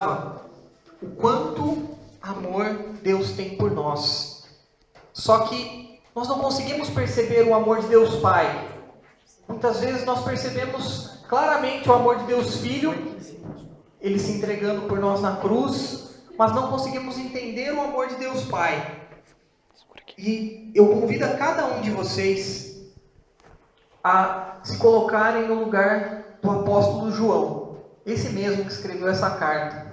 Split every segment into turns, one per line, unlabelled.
o quanto amor Deus tem por nós. Só que nós não conseguimos perceber o amor de Deus Pai. Muitas vezes nós percebemos claramente o amor de Deus Filho, Ele se entregando por nós na cruz, mas não conseguimos entender o amor de Deus Pai. E eu convido a cada um de vocês a se colocarem no lugar do apóstolo João, esse mesmo que escreveu essa carta.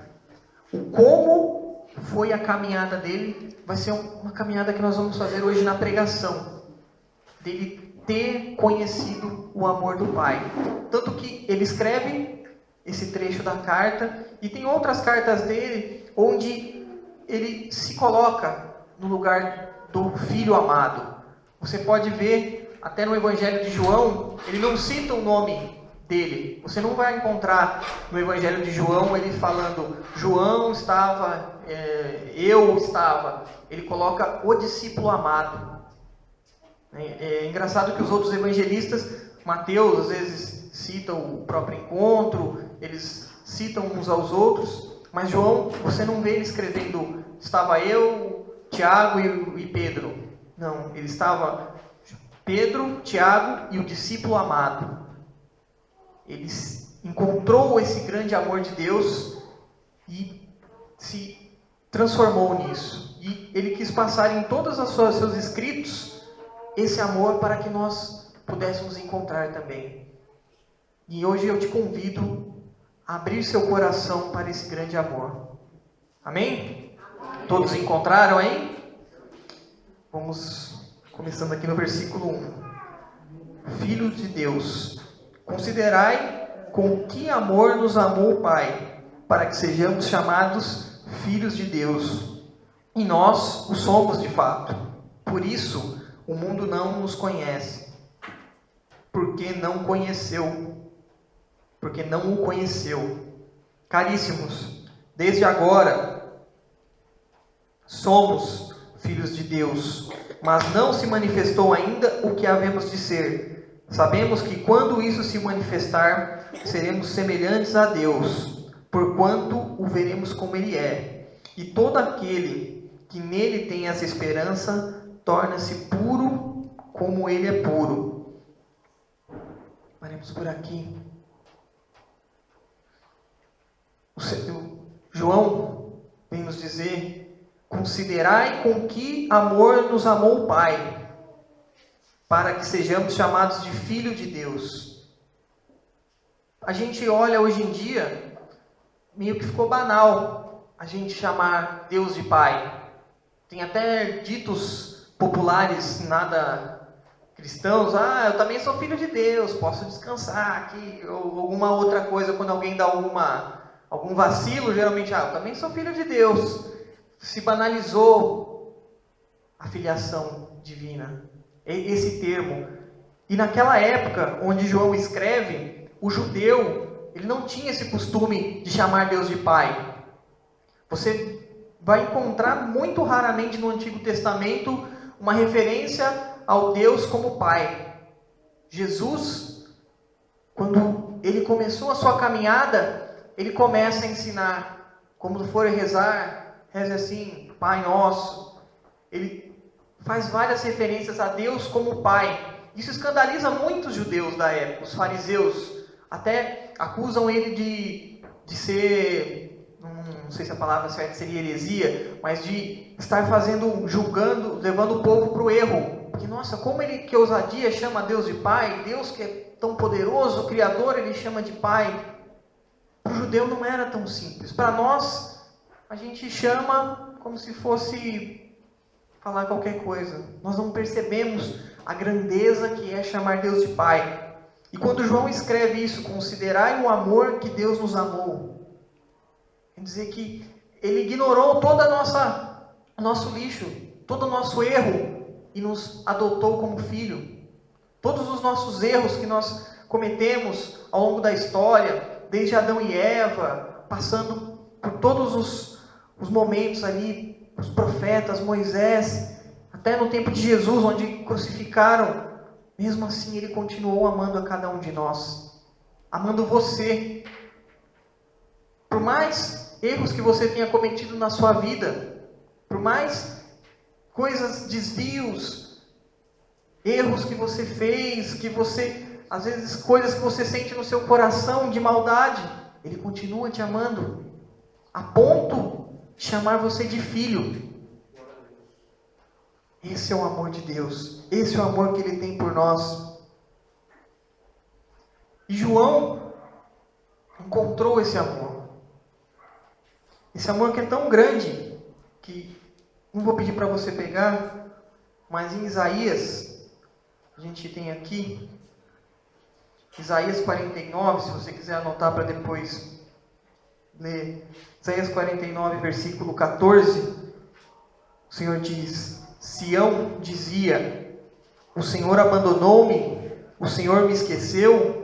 O como foi a caminhada dele vai ser uma caminhada que nós vamos fazer hoje na pregação, dele ter conhecido o amor do Pai. Tanto que ele escreve esse trecho da carta, e tem outras cartas dele onde ele se coloca no lugar do Filho amado. Você pode ver até no Evangelho de João, ele não cita o nome dele. Você não vai encontrar no Evangelho de João ele falando João estava, eu estava. Ele coloca o discípulo amado. É engraçado que os outros evangelistas, Mateus às vezes citam o próprio encontro, eles citam uns aos outros, mas João, você não vê ele escrevendo estava eu, Tiago e Pedro. Não, ele estava Pedro, Tiago e o discípulo amado. Ele encontrou esse grande amor de Deus e se transformou nisso. E ele quis passar em todos os seus escritos esse amor para que nós pudéssemos encontrar também. E hoje eu te convido a abrir seu coração para esse grande amor. Amém? Todos encontraram aí? Vamos começando aqui no versículo 1. Filho de Deus, considerai com que amor nos amou o Pai, para que sejamos chamados filhos de Deus. E nós o somos de fato. Por isso, o mundo não nos conhece, porque não o conheceu. Caríssimos, desde agora somos filhos de Deus, mas não se manifestou ainda o que havemos de ser. Sabemos que quando isso se manifestar, seremos semelhantes a Deus, porquanto o veremos como Ele é. E todo aquele que nele tem essa esperança torna-se puro como Ele é puro. Paremos por aqui. João vem nos dizer: considerai com que amor nos amou o Pai, para que sejamos chamados de filho de Deus. A gente olha hoje em dia, meio que ficou banal a gente chamar Deus de Pai. Tem até ditos populares, nada cristãos, eu também sou filho de Deus, posso descansar aqui, ou alguma outra coisa, quando alguém dá algum vacilo, geralmente, eu também sou filho de Deus. Se banalizou a filiação divina, esse termo. E naquela época, onde João escreve, o judeu, ele não tinha esse costume de chamar Deus de Pai. Você vai encontrar muito raramente no Antigo Testamento uma referência ao Deus como Pai. Jesus, quando ele começou a sua caminhada, ele começa a ensinar, como for rezar, reze assim, Pai Nosso. Ele faz várias referências a Deus como Pai. Isso escandaliza muitos judeus da época. Os fariseus até acusam ele de ser, não sei se a palavra certa seria heresia, mas de estar julgando, levando o povo para o erro. Porque, nossa, como ele, que ousadia, chama Deus de Pai, Deus que é tão poderoso, o Criador, ele chama de Pai. Para o judeu não era tão simples. Para nós, a gente chama como se fosse falar qualquer coisa. Nós não percebemos a grandeza que é chamar Deus de Pai. E quando João escreve isso, considerai o amor que Deus nos amou, quer dizer que Ele ignorou todo o nosso lixo, todo o nosso erro, e nos adotou como filho. Todos os nossos erros que nós cometemos ao longo da história, desde Adão e Eva, passando por todos os momentos ali, os profetas, Moisés, até no tempo de Jesus, onde crucificaram, mesmo assim Ele continuou amando a cada um de nós, amando você. Por mais erros que você tenha cometido na sua vida, por mais coisas, desvios, erros que você fez, às vezes coisas que você sente no seu coração de maldade, Ele continua te amando, a ponto de chamar você de filho. Esse é o amor de Deus, esse é o amor que Ele tem por nós. E João encontrou esse amor que é tão grande, que não vou pedir para você pegar, mas em Isaías, a gente tem aqui, Isaías 49, se você quiser anotar para depois ler, Isaías 49, versículo 14, o Senhor diz: Sião dizia, o Senhor abandonou-me, o Senhor me esqueceu.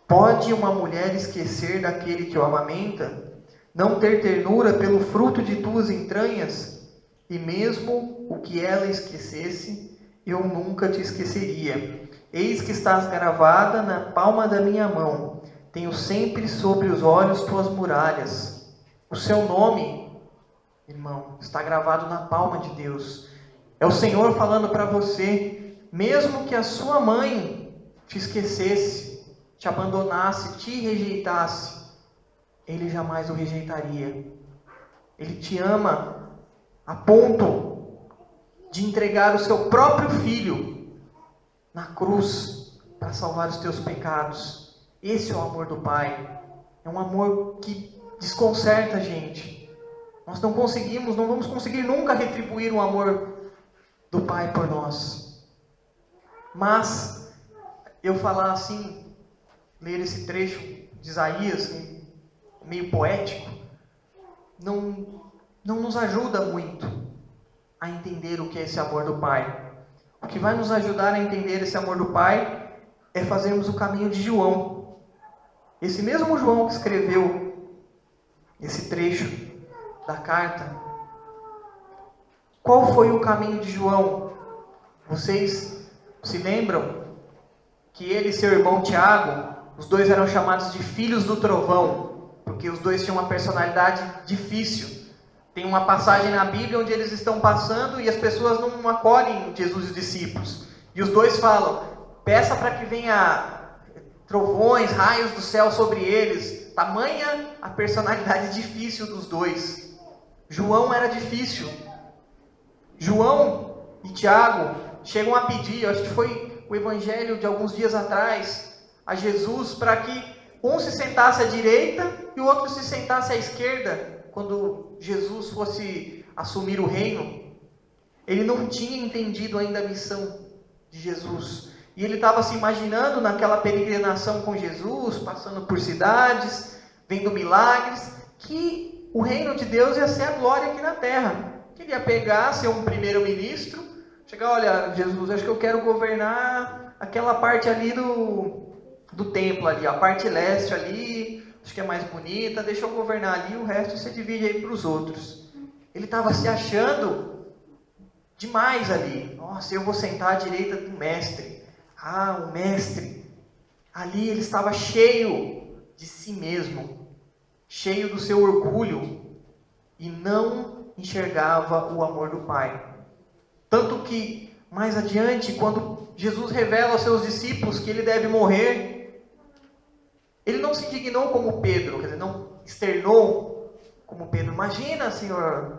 Pode uma mulher esquecer daquele que o amamenta, não ter ternura pelo fruto de tuas entranhas? E mesmo o que ela esquecesse, eu nunca te esqueceria. Eis que estás gravada na palma da minha mão, tenho sempre sobre os olhos tuas muralhas. O seu nome, irmão, está gravado na palma de Deus. É o Senhor falando para você, mesmo que a sua mãe te esquecesse, te abandonasse, te rejeitasse, Ele jamais o rejeitaria. Ele te ama a ponto de entregar o seu próprio filho na cruz para salvar os teus pecados. Esse é o amor do Pai. É um amor que desconcerta a gente. Nós não vamos conseguir nunca retribuir o amor do Pai por nós. Mas eu falar assim, ler esse trecho de Isaías, meio poético, não nos ajuda muito a entender o que é esse amor do Pai. O que vai nos ajudar a entender esse amor do Pai é fazermos o caminho de João. Esse mesmo João que escreveu esse trecho da carta. Qual foi o caminho de João? Vocês se lembram que ele e seu irmão Tiago, os dois eram chamados de filhos do trovão, porque os dois tinham uma personalidade difícil. Tem uma passagem na Bíblia onde eles estão passando e as pessoas não acolhem Jesus e os discípulos. E os dois falam, peça para que venha trovões, raios do céu sobre eles. Tamanha a personalidade difícil dos dois. João era difícil. João e Tiago chegam a pedir, eu acho que foi o evangelho de alguns dias atrás, a Jesus para que um se sentasse à direita e o outro se sentasse à esquerda, quando Jesus fosse assumir o reino. Ele não tinha entendido ainda a missão de Jesus. E ele estava se imaginando naquela peregrinação com Jesus, passando por cidades, vendo milagres, que o reino de Deus ia ser a glória aqui na terra. Que ele ia pegar, ser um primeiro-ministro, chegar, olha, Jesus, acho que eu quero governar aquela parte ali do templo ali, a parte leste ali, acho que é mais bonita, deixa eu governar ali, o resto você divide aí para os outros. Ele estava se achando demais ali. Nossa, eu vou sentar à direita do mestre. Ah, o mestre. Ali ele estava cheio de si mesmo, cheio do seu orgulho, e não enxergava o amor do Pai. Tanto que, mais adiante, quando Jesus revela aos seus discípulos que ele deve morrer, ele não se indignou como Pedro, quer dizer, não externou como Pedro. Imagina, Senhor,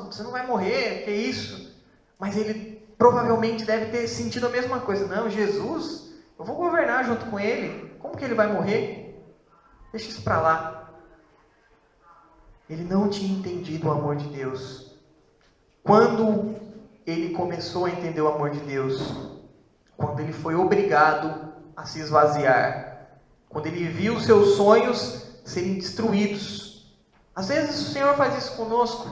você não vai morrer, que isso? Mas ele provavelmente deve ter sentido a mesma coisa. Não, Jesus, eu vou governar junto com ele. Como que ele vai morrer? Deixa isso para lá. Ele não tinha entendido o amor de Deus. Quando ele começou a entender o amor de Deus, quando ele foi obrigado a se esvaziar, quando ele viu seus sonhos serem destruídos. Às vezes o Senhor faz isso conosco.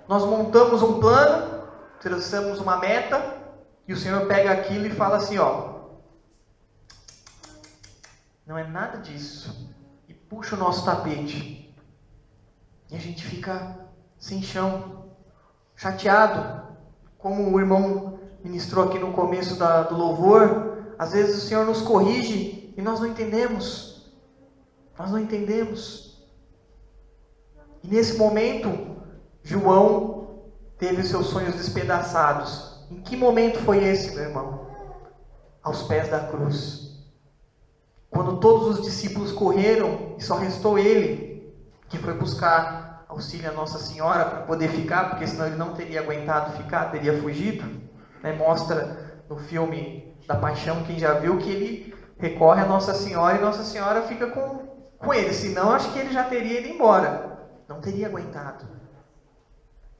Nós montamos um plano, traçamos uma meta, e o Senhor pega aquilo e fala assim, ó, não é nada disso, e puxa o nosso tapete. E a gente fica sem chão, chateado, como o irmão ministrou aqui no começo do louvor. Às vezes o Senhor nos corrige e nós não entendemos. Nós não entendemos. E nesse momento, João teve os seus sonhos despedaçados. Em que momento foi esse, meu irmão? Aos pés da cruz. Quando todos os discípulos correram e só restou ele, que foi buscar auxílio a Nossa Senhora para poder ficar, porque senão ele não teria aguentado ficar, teria fugido. Mostra no filme da Paixão, quem já viu, que ele recorre a Nossa Senhora e Nossa Senhora fica com ele. Senão, acho que ele já teria ido embora. Não teria aguentado.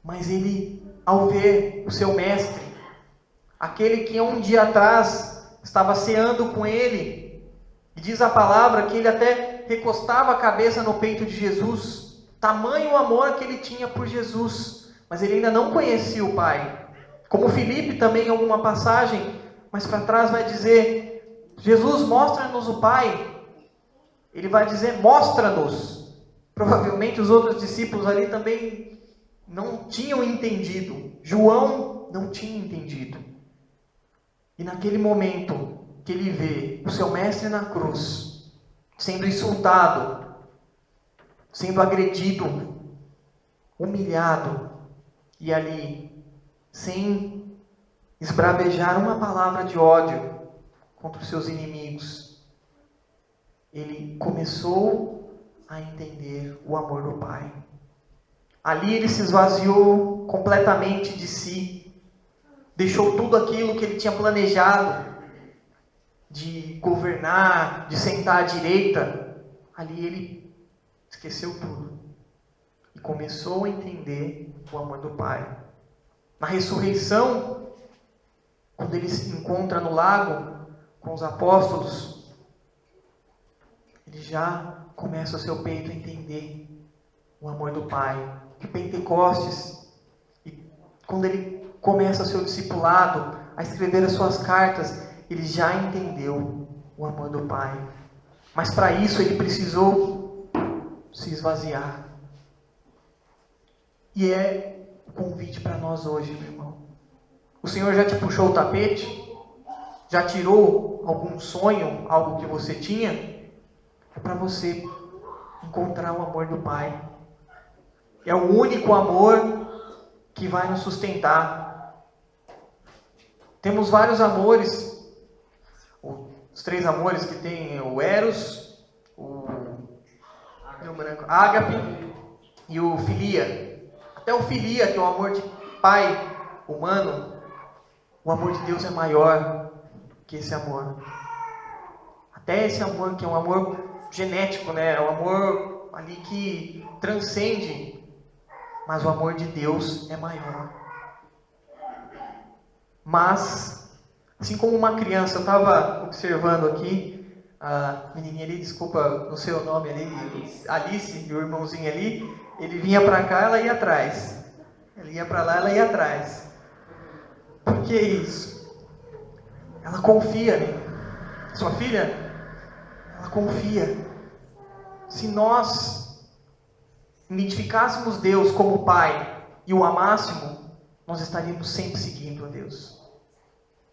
Mas ele, ao ver o seu mestre, aquele que um dia atrás estava ceando com ele, e diz a palavra que ele até recostava a cabeça no peito de Jesus, tamanho o amor que ele tinha por Jesus, mas ele ainda não conhecia o Pai. Como Filipe também em alguma passagem, mas para trás vai dizer, Jesus, mostra-nos o Pai. Ele vai dizer, mostra-nos. Provavelmente os outros discípulos ali também não tinham entendido. João não tinha entendido. E naquele momento que ele vê o seu mestre na cruz, sendo insultado, sendo agredido, humilhado, e ali, sem esbravejar uma palavra de ódio contra os seus inimigos, ele começou a entender o amor do Pai. Ali ele se esvaziou completamente de si, deixou tudo aquilo que ele tinha planejado, de governar, de sentar à direita. Ali ele esqueceu tudo e começou a entender o amor do Pai. Na ressurreição, quando ele se encontra no lago com os apóstolos, ele já começa o seu peito a entender o amor do Pai. De Pentecostes, e quando ele começa o seu discipulado, a escrever as suas cartas, ele já entendeu o amor do Pai. Mas para isso ele precisou se esvaziar. E é o convite para nós hoje, meu irmão. O Senhor já te puxou o tapete? Já tirou algum sonho, algo que você tinha? É para você encontrar o amor do Pai. É o único amor que vai nos sustentar. Temos vários amores. Os 3 amores que tem o Eros, o Ágape e o Filia. Até o Filia, que é o amor de pai humano, o amor de Deus é maior que esse amor. Até esse amor que é um amor genético, é um amor ali que transcende. Mas o amor de Deus é maior. Mas, assim como uma criança, eu estava observando aqui, a menininha ali, desculpa no seu nome ali, Alice, o irmãozinho ali, ele vinha para cá, ela ia atrás. Ele ia para lá, ela ia atrás. Por que isso? Ela confia, Sua filha, ela confia. Se nós identificássemos Deus como Pai e o amássemos, nós estaríamos sempre seguindo a Deus.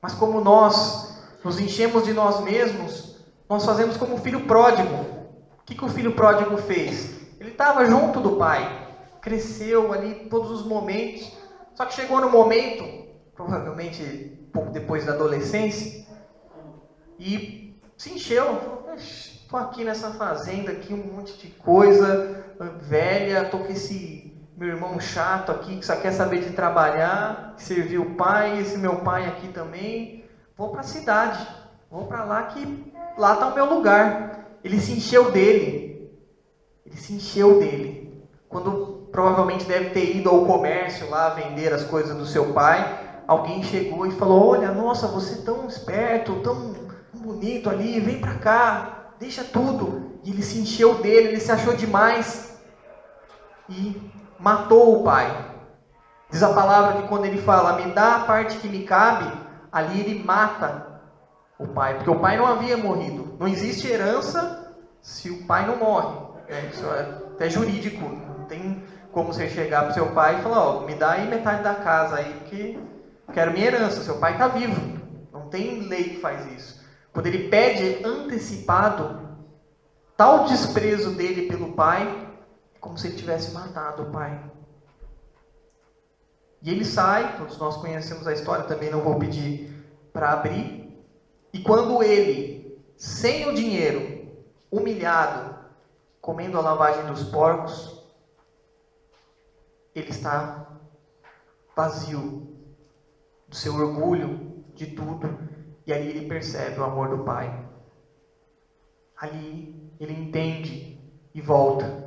Mas como nós nos enchemos de nós mesmos, nós fazemos como o filho pródigo. O que o filho pródigo fez? Ele estava junto do pai, cresceu ali todos os momentos, só que chegou no momento, provavelmente um pouco depois da adolescência, e se encheu. Estou aqui nessa fazenda, aqui um monte de coisa, velha, estou com esse meu irmão chato aqui, que só quer saber de trabalhar, servir o pai, esse meu pai aqui também. Vou para a cidade, vou para lá, que lá está o meu lugar. Ele se encheu dele. Quando provavelmente deve ter ido ao comércio lá vender as coisas do seu pai, alguém chegou e falou: olha, nossa, você tão esperto, tão bonito ali, vem para cá, deixa tudo. E ele se encheu dele, ele se achou demais e matou o pai. Diz a palavra que quando ele fala, me dá a parte que me cabe, ali ele mata o pai, porque o pai não havia morrido. Não existe herança se o pai não morre. Isso é até jurídico. Não tem como você chegar para o seu pai e falar: me dá aí metade da casa aí, porque eu quero minha herança. Seu pai está vivo. Não tem lei que faz isso. Quando ele pede antecipado, tal desprezo dele pelo pai, como se ele tivesse matado o pai. E ele sai, todos nós conhecemos a história, também não vou pedir para abrir. E quando ele, sem o dinheiro, humilhado, comendo a lavagem dos porcos, ele está vazio do seu orgulho, de tudo, e ali ele percebe o amor do pai. Ali ele entende e volta.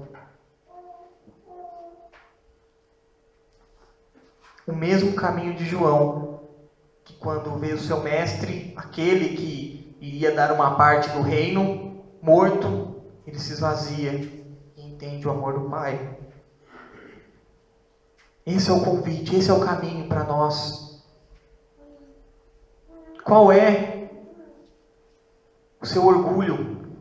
O mesmo caminho de João, que quando vê o seu mestre, aquele que iria dar uma parte do reino, morto, ele se esvazia e entende o amor do pai. Esse é o convite, esse é o caminho para nós. Qual é o seu orgulho?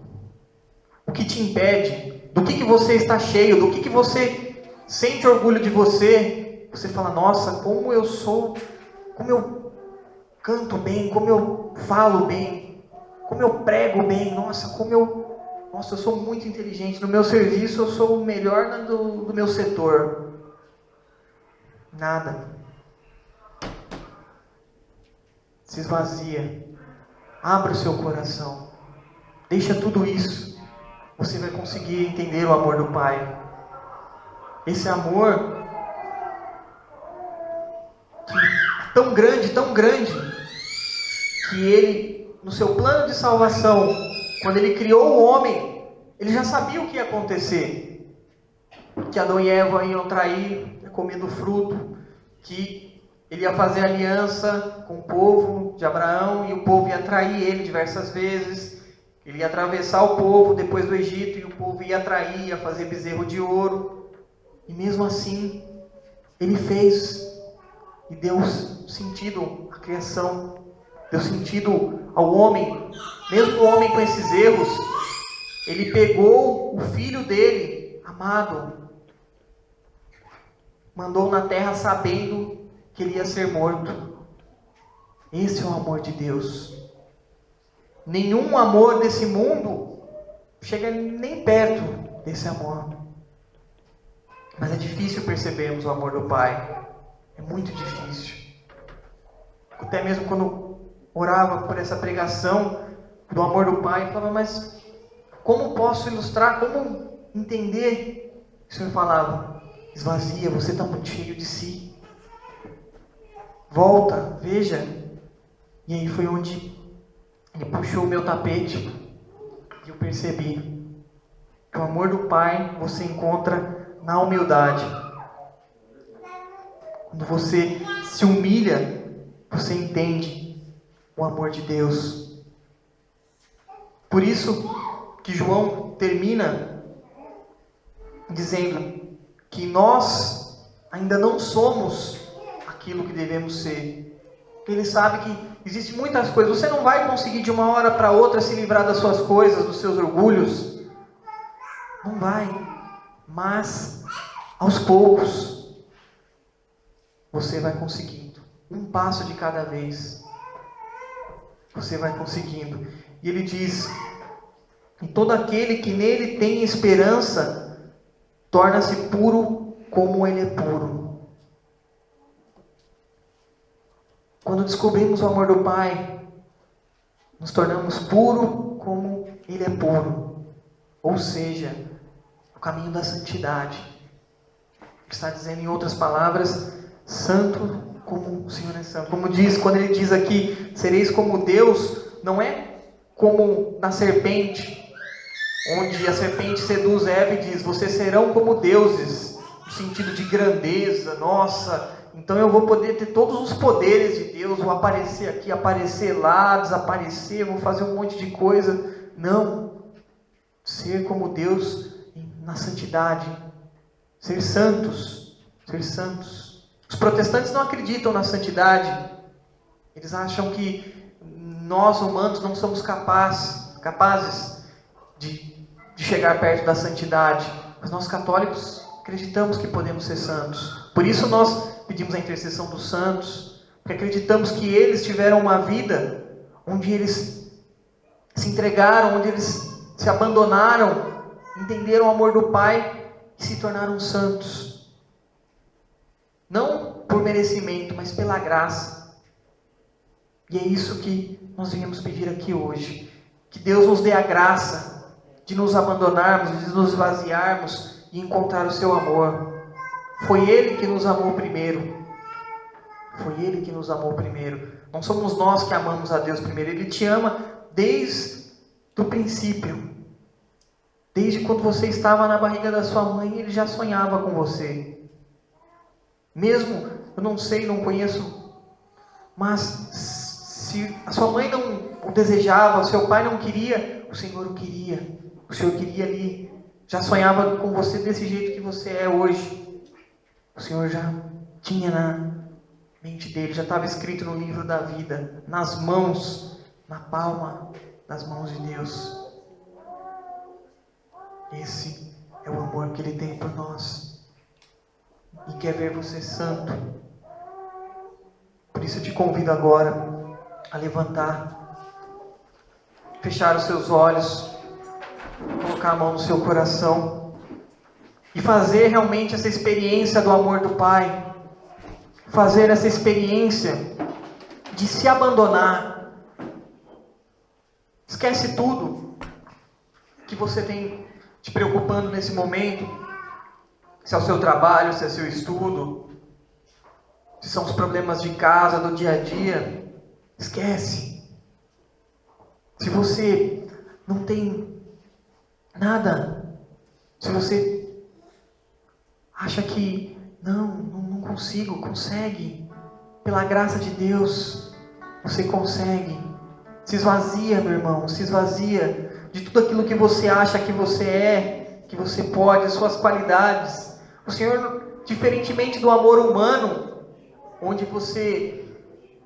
O que te impede? Do que você está cheio? Do que você sente orgulho de você? Você fala, nossa, como eu canto bem, como eu falo bem, como eu prego bem, nossa, eu sou muito inteligente, no meu serviço eu sou o melhor do meu setor. Nada. Se esvazia. Abra o seu coração. Deixa tudo isso. Você vai conseguir entender o amor do Pai. Esse amor que é tão grande, que Ele, no seu plano de salvação, quando Ele criou o homem, Ele já sabia o que ia acontecer. Que Adão e Eva iam trair, comer do fruto, que Ele ia fazer aliança com o povo de Abraão, e o povo ia trair Ele diversas vezes. Ele ia atravessar o povo depois do Egito, e o povo ia trair, ia fazer bezerro de ouro. E mesmo assim, Ele fez, e deu sentido à criação, deu sentido ao homem. Mesmo o homem com esses erros, Ele pegou o filho dele, amado, mandou na terra sabendo que ele ia ser morto. Esse é o amor de Deus. Nenhum amor desse mundo chega nem perto desse amor. Mas é difícil percebermos o amor do Pai. É muito difícil. Até mesmo quando orava por essa pregação do amor do Pai, eu falava, mas como posso ilustrar, como entender? O Senhor falava, esvazia, você está muito cheio de si. Volta, veja. E aí foi onde Ele puxou o meu tapete e eu percebi que o amor do Pai você encontra na humildade. Quando você se humilha, você entende o amor de Deus. Por isso que João termina dizendo que nós ainda não somos aquilo que devemos ser. Ele sabe que existem muitas coisas. Você não vai conseguir de uma hora para outra se livrar das suas coisas, dos seus orgulhos. Não vai. Mas, aos poucos, você vai conseguindo. Um passo de cada vez. Você vai conseguindo. E ele diz, e todo aquele que nele tem esperança, torna-se puro como ele é puro. Quando descobrimos o amor do Pai, nos tornamos puro como Ele é puro. Ou seja, o caminho da santidade. Está dizendo em outras palavras, santo como o Senhor é santo. Como diz, quando Ele diz aqui, sereis como Deus, não é como na serpente, onde a serpente seduz Eva e diz, vocês serão como deuses, no sentido de grandeza, nossa, então eu vou poder ter todos os poderes de Deus, vou aparecer aqui, aparecer lá, desaparecer, vou fazer um monte de coisa. Não. Ser como Deus na santidade. Ser santos. Ser santos. Os protestantes não acreditam na santidade. Eles acham que nós humanos não somos capazes de chegar perto da santidade. Mas nós católicos acreditamos que podemos ser santos. Por isso nós pedimos a intercessão dos santos, porque acreditamos que eles tiveram uma vida onde eles se entregaram, onde eles se abandonaram, entenderam o amor do Pai e se tornaram santos. Não por merecimento, mas pela graça. E é isso que nós viemos pedir aqui hoje. Que Deus nos dê a graça de nos abandonarmos, de nos esvaziarmos e encontrar o seu amor. Foi Ele que nos amou primeiro. Foi Ele que nos amou primeiro. Não somos nós que amamos a Deus primeiro. Ele te ama desde o princípio. Desde quando você estava na barriga da sua mãe, Ele já sonhava com você. Mesmo, eu não sei, não conheço, mas se a sua mãe não o desejava, o seu pai não queria, o Senhor o queria. O Senhor queria ali, já sonhava com você desse jeito que você é hoje. O Senhor já tinha na mente dele, já estava escrito no livro da vida, nas mãos, na palma das mãos de Deus. Esse é o amor que Ele tem por nós. E quer ver você santo. Por isso eu te convido agora a levantar, fechar os seus olhos, colocar a mão no seu coração e fazer realmente essa experiência do amor do Pai. Fazer essa experiência de se abandonar. Esquece tudo que você tem te preocupando nesse momento. Se é o seu trabalho, se é o seu estudo, se são os problemas de casa, do dia a dia. Esquece. Se você não tem nada, se você acha que não consigo, consegue, pela graça de Deus, você consegue. Se esvazia, meu irmão, se esvazia de tudo aquilo que você acha que você é, que você pode, suas qualidades. O Senhor, diferentemente do amor humano, onde você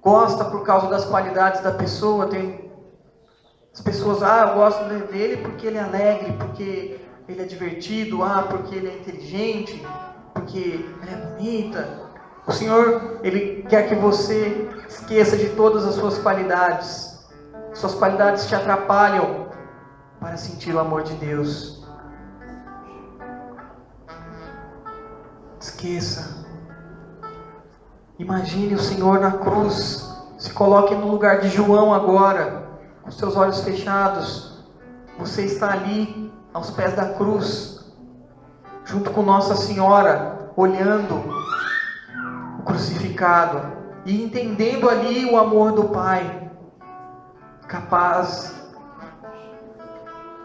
gosta por causa das qualidades da pessoa, tem as pessoas, eu gosto dele porque ele é alegre, porque ele é divertido, porque ele é inteligente, porque ela é bonita. O Senhor, Ele quer que você esqueça de todas as suas qualidades. Suas qualidades te atrapalham para sentir o amor de Deus. Esqueça. Imagine o Senhor na cruz. Se coloque no lugar de João agora, com seus olhos fechados. Você está ali, aos pés da cruz, junto com Nossa Senhora, olhando o crucificado e entendendo ali o amor do Pai, capaz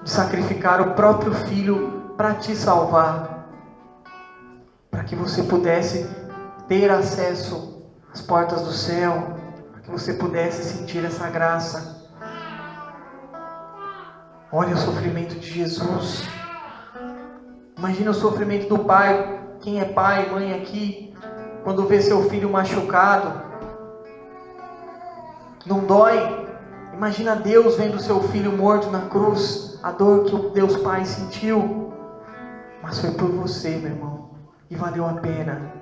de sacrificar o próprio Filho para te salvar, para que você pudesse ter acesso às portas do céu, para que você pudesse sentir essa graça. Olha o sofrimento de Jesus. Imagina o sofrimento do pai. Quem é pai, mãe aqui, quando vê seu filho machucado, não dói? Imagina Deus vendo seu filho morto na cruz, a dor que o Deus Pai sentiu. Mas foi por você, meu irmão, e valeu a pena.